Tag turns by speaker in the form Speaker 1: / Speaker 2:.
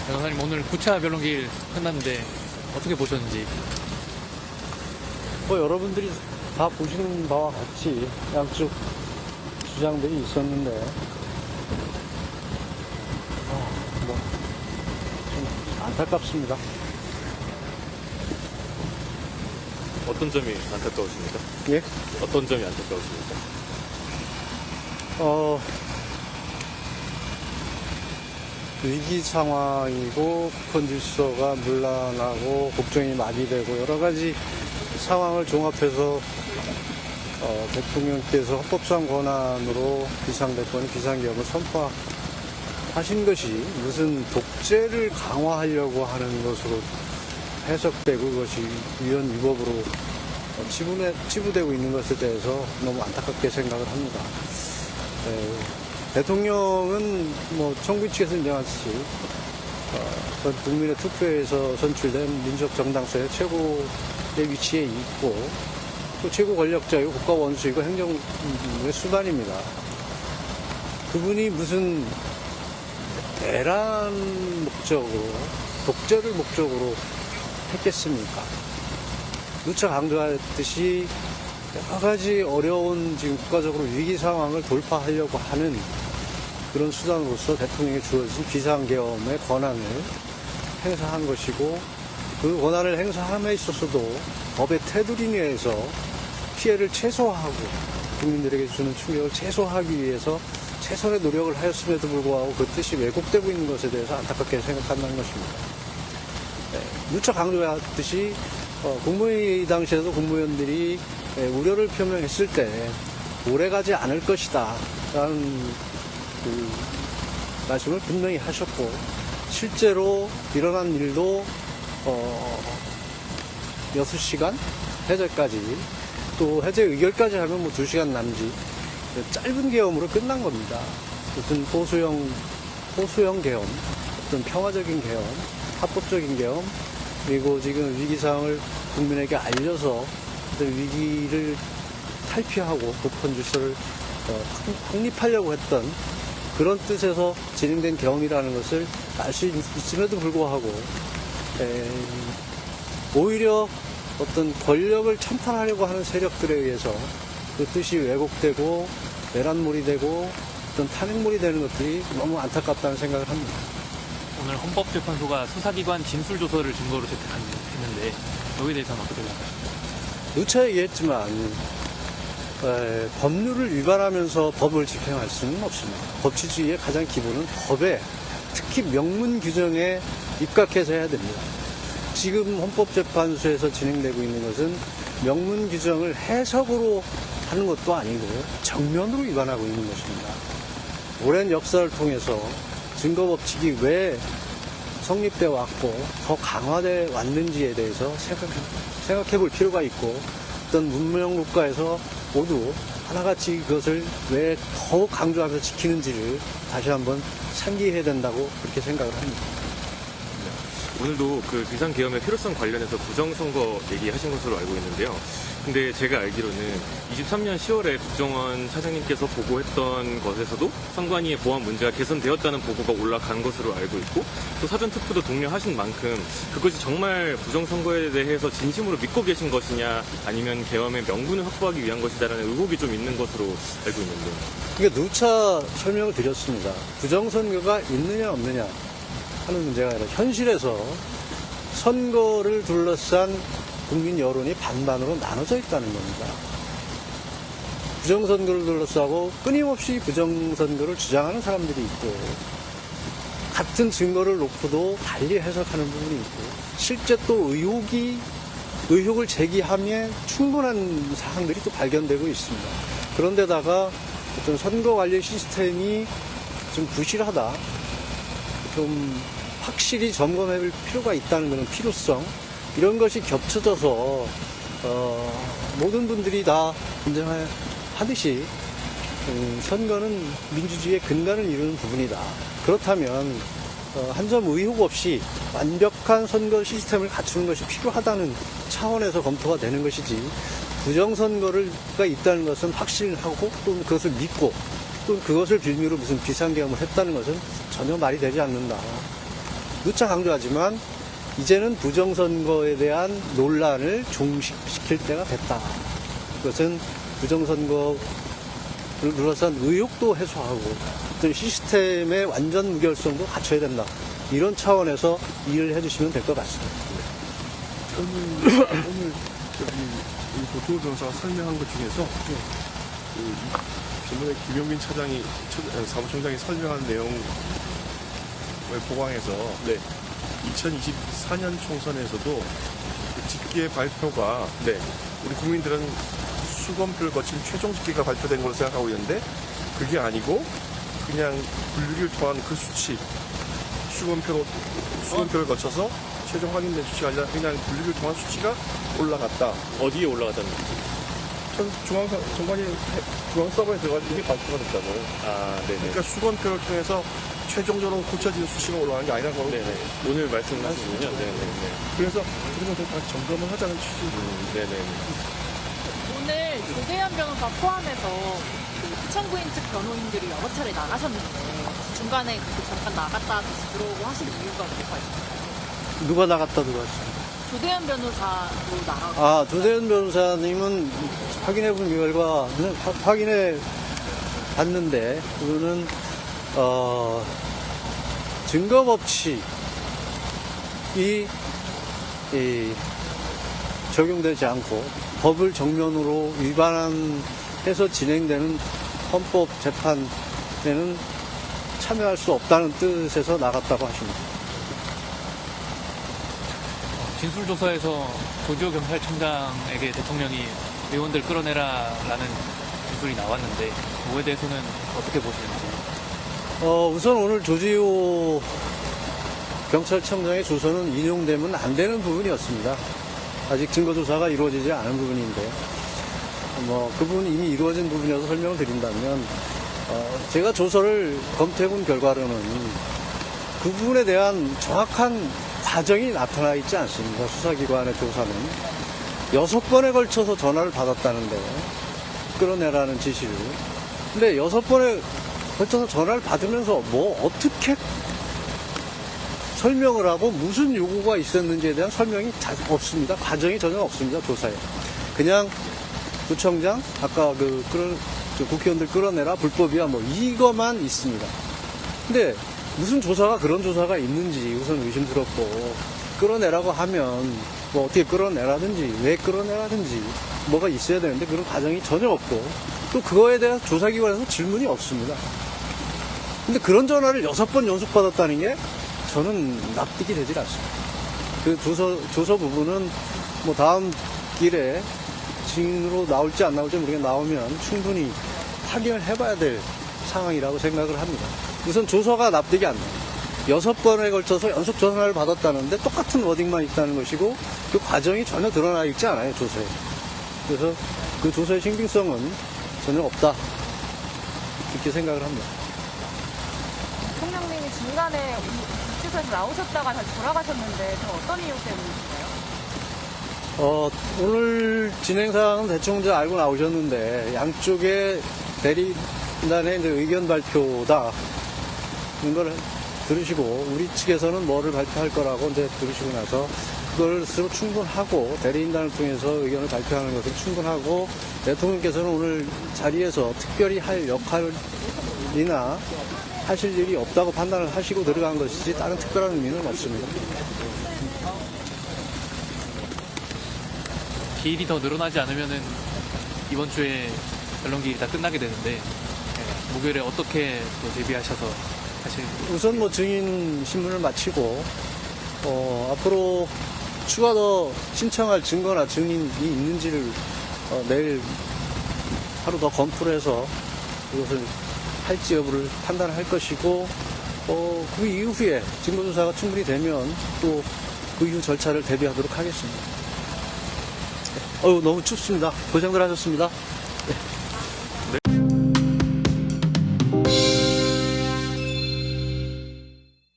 Speaker 1: 변호사님 오늘 9차 변론기일 끝났는데 어떻게 보셨는지.
Speaker 2: 뭐 여러분들이 다 보시는 바와 같이 양쪽 주장들이 있었는데 뭐 좀 안타깝습니다.
Speaker 3: 어떤 점이 안타까우십니까?
Speaker 2: 예?
Speaker 3: 어떤 점이 안타까우십니까?
Speaker 2: 위기 상황이고 쿠폰 질서가 문란하고 걱정이 많이 되고 여러 가지 상황을 종합해서 대통령께서 헌법상 권한으로 비상대권, 비상계엄을 선포하신 것이 무슨 독재를 강화하려고 하는 것으로 해석되고 그것이 위헌 위법으로 치부되고 있는 것에 대해서 너무 안타깝게 생각을 합니다. 대통령은 뭐 정부 측에서 인정하듯이 전 국민의 투표에서 선출된 민주적 정당사의 최고의 위치에 있고 또 최고 권력자이고 국가 원수이고 행정의 수반입니다. 그분이 무슨 대란 목적으로 독재를 목적으로 했겠습니까? 누차 강조했듯이 여러 가지 어려운 지금 국가적으로 위기 상황을 돌파하려고 하는 그런 수단으로서 대통령에 주어진 비상계엄의 권한을 행사한 것이고 그 권한을 행사함에 있어서도 법의 테두리 내에서 피해를 최소화하고 국민들에게 주는 충격을 최소화하기 위해서 최선의 노력을 하였음에도 불구하고 그 뜻이 왜곡되고 있는 것에 대해서 안타깝게 생각한다는 것입니다. 누차 강조했듯이 국무회의 당시에도 국무위원들이 우려를 표명했을 때 오래가지 않을 것이다 라는 그 말씀을 분명히 하셨고 실제로 일어난 일도 6시간 해제까지 또 해제 의결까지 하면 뭐 2시간 남짓 짧은 계엄으로 끝난 겁니다. 무슨 호소형 계엄, 어떤 평화적인 계엄, 합법적인 계엄, 그리고 지금 위기상황을 국민에게 알려서 위기를 탈피하고 국권 질서를 확립하려고 했던 그런 뜻에서 진행된 계엄이라는 것을 알 수 있음에도 불구하고 오히려 어떤 권력을 찬탈하려고 하는 세력들에 의해서 그 뜻이 왜곡되고 내란몰이 되고 어떤 탄핵몰이 되는 것들이 너무 안타깝다는 생각을 합니다.
Speaker 1: 오늘 헌법재판소가 수사기관 진술조서를 증거로 채택했는데 여기에 대해서는 어떻게 생각하십니까?
Speaker 2: 누차 얘기했지만 법률을 위반하면서 법을 집행할 수는 없습니다. 법치주의의 가장 기본은 법에 특히 명문 규정에 입각해서 해야 됩니다. 지금 헌법재판소에서 진행되고 있는 것은 명문 규정을 해석으로 하는 것도 아니고 정면으로 위반하고 있는 것입니다. 오랜 역사를 통해서 증거법칙이 왜 성립되어 왔고 더 강화되어 왔는지에 대해서 생각해 볼 필요가 있고 어떤 문명국가에서 모두 하나같이 그것을 왜 더욱 강조하면서 지키는지를 다시 한번 상기해야 된다고 그렇게 생각을 합니다.
Speaker 3: 오늘도 그 비상계엄의 필요성 관련해서 부정선거 얘기하신 것으로 알고 있는데요. 근데 제가 알기로는 23년 10월에 국정원 차장님께서 보고했던 것에서도 선관위의 보안 문제가 개선되었다는 보고가 올라간 것으로 알고 있고 또 사전투표도 독려하신 만큼 그것이 정말 부정선거에 대해서 진심으로 믿고 계신 것이냐 아니면 계엄의 명분을 확보하기 위한 것이다라는 의혹이 좀 있는 것으로 알고 있는데.
Speaker 2: 그러니까 누차 설명을 드렸습니다. 부정선거가 있느냐 없느냐 하는 문제가 아니라 현실에서 선거를 둘러싼 국민 여론이 반반으로 나눠져 있다는 겁니다. 부정선거를 둘러싸고 끊임없이 부정선거를 주장하는 사람들이 있고 같은 증거를 놓고도 달리 해석하는 부분이 있고 실제 또 의혹을 제기함에 충분한 사항들이 또 발견되고 있습니다. 그런데다가 어떤 선거 관리 시스템이 좀 부실하다, 좀 확실히 점검해볼 필요가 있다는 그런 필요성, 이런 것이 겹쳐져서 모든 분들이 다 인정하듯이 선거는 민주주의의 근간을 이루는 부분이다. 그렇다면 한 점 의혹 없이 완벽한 선거 시스템을 갖추는 것이 필요하다는 차원에서 검토가 되는 것이지 부정선거가 있다는 것은 확신하고 또 그것을 믿고 또 그것을 빌미로 무슨 비상계엄을 했다는 것은 전혀 말이 되지 않는다. 누차 강조하지만 이제는 부정선거에 대한 논란을 종식시킬 때가 됐다. 그것은 부정선거를 둘러싼 의혹도 해소하고 어떤 시스템의 완전 무결성도 갖춰야 된다. 이런 차원에서 이해를 해주시면 될 것 같습니다.
Speaker 4: 오늘 우리 도토 변호사가 설명한 것 중에서 지난번에 김용민 사무총장이 설명한 내용을 보강해서 2024년 총선에서도 그 집계 발표가 우리 국민들은 수검표를 거친 최종 집계가 발표된 걸로 생각하고 있는데 그게 아니고 그냥 분류기를 통한 그 수치 수검표를 거쳐서 최종 확인된 수치가 아니라 그냥 분류기를 통한 수치가 올라갔다.
Speaker 3: 어디에 올라갔다는 거죠?
Speaker 4: 중앙 서버에 들어가서 이게 발표가 됐다고.
Speaker 3: 네네.
Speaker 4: 그러니까 수검표를 통해서 최종적으로 고쳐지는 수치가 올라가는 게 아니라고.
Speaker 3: 네네. 오늘 말씀하시군요. 네네네.
Speaker 4: 그래서 그런 것들 다 점검을 하자는 취지.
Speaker 3: 네네.
Speaker 5: 오늘 조대현 변호사 포함해서 그 피청구인 측 변호인들이 여러 차례 나가셨는데 중간에 그렇게 잠깐 나갔다 다시 들어오고 하신 이유가 뭐가 있을까요?
Speaker 2: 누가 나갔다 누가 왔습니다.
Speaker 5: 조대현 변호사도 나가고
Speaker 2: 조대현 변호사님은 확인해 본 결과는 확인해 봤는데 그거는 증거 법칙이 적용되지 않고 법을 정면으로 위반해서 진행되는 헌법 재판에는 참여할 수 없다는 뜻에서 나갔다고 하십니다.
Speaker 1: 진술조사에서 조지호 경찰청장에게 대통령이 의원들 끌어내라라는 진술이 나왔는데 그거에 대해서는 어떻게 보시는지?
Speaker 2: 우선 오늘 조지호 경찰청장의 조서는 인용되면 안 되는 부분이었습니다. 아직 증거조사가 이루어지지 않은 부분인데, 그 부분이 이미 이루어진 부분이어서 설명을 드린다면, 제가 조서를 검토해본 결과로는 그 부분에 대한 정확한 과정이 나타나 있지 않습니다. 수사기관의 조사는 6번에 걸쳐서 전화를 받았다는데 끌어내라는 지시를. 근데 6번에 걸쳐서 전화를 받으면서 어떻게 설명을 하고 무슨 요구가 있었는지에 대한 설명이 없습니다. 과정이 전혀 없습니다. 조사에. 그냥 구청장 아까 국회의원들 끌어내라 불법이야 이거만 있습니다. 근데 무슨 조사가 그런 조사가 있는지 우선 의심스럽고 끌어내라고 하면 어떻게 끌어내라든지 왜 끌어내라든지 뭐가 있어야 되는데 그런 과정이 전혀 없고 또 그거에 대한 조사기관에서 질문이 없습니다. 근데 그런 전화를 6번 연속받았다는 게 저는 납득이 되질 않습니다. 그 조서 부분은 다음 길에 증인으로 나올지 안 나올지 모르겠는데 나오면 충분히 확인을 해봐야 될 상황이라고 생각을 합니다. 우선 조서가 납득이 안 나요. 6번에 걸쳐서 연속 전화를 받았다는데 똑같은 워딩만 있다는 것이고 그 과정이 전혀 드러나 있지 않아요, 조서에. 그래서 그 조서의 신빙성은 전혀 없다. 이렇게 생각을 합니다.
Speaker 5: 대통령님이 중간에 주최소에서 나오셨다가 다시 돌아가셨는데 어떤 이유 때문이신가요?
Speaker 2: 오늘 진행사항은 대충 이제 알고 나오셨는데 양쪽의 대리인단의 이제 의견 발표다. 이런 걸 들으시고 우리 측에서는 뭐를 발표할 거라고 이제 들으시고 나서 그걸 스스로 충분하고 대리인단을 통해서 의견을 발표하는 것은 충분하고 대통령께서는 오늘 자리에서 특별히 할 역할이나 하실 일이 없다고 판단을 하시고 들어간 것이지 다른 특별한 의미는 없습니다.
Speaker 1: 기일이 더 늘어나지 않으면은 이번 주에 변론기일이 다 끝나게 되는데 목요일에 어떻게 또 대비하셔서 사실
Speaker 2: 우선 증인 신문을 마치고 앞으로 추가 더 신청할 증거나 증인이 있는지를 내일 하루 더 검토를 해서 그것을 할지 여부를 판단할 것이고 그 이후에 증거조사가 충분히 되면 또 그 이후 절차를 대비하도록 하겠습니다. 너무 춥습니다. 고생들 하셨습니다. 네.